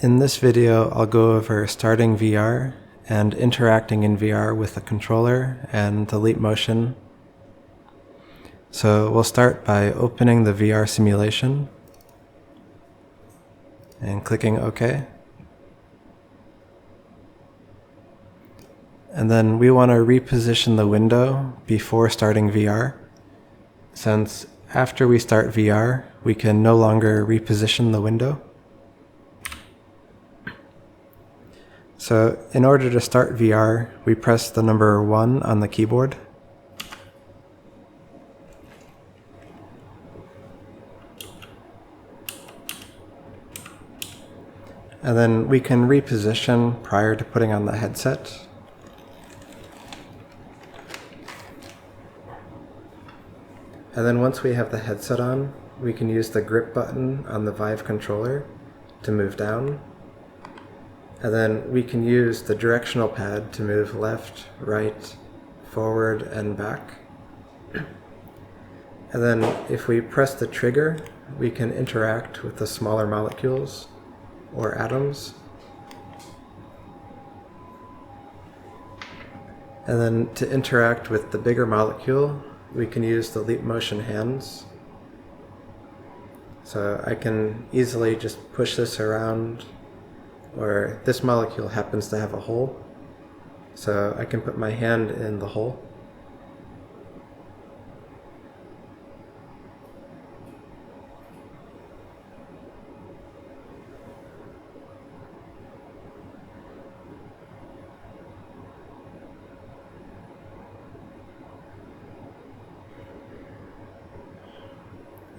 In this video, I'll go over starting VR and interacting in VR with the controller and the leap motion. So we'll start by opening the VR simulation and clicking OK. And then we want to reposition the window before starting VR, since after we start VR, we can no longer reposition the window. So in order to start VR, we press the number 1 on the keyboard. And then we can reposition prior to putting on the headset. And then once we have the headset on, we can use the grip button on the Vive controller to move down. And then we can use the directional pad to move left, right, forward, and back. And then if we press the trigger, we can interact with the smaller molecules or atoms. And then to interact with the bigger molecule, we can use the leap motion hands. So I can easily just push this around, or this molecule happens to have a hole, so I can put my hand in the hole.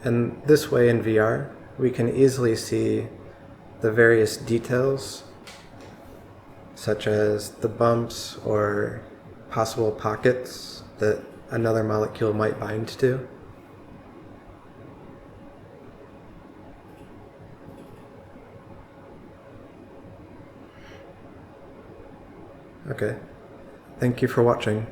And this way in VR, we can easily see the various details, such as the bumps or possible pockets that another molecule might bind to. Okay, thank you for watching.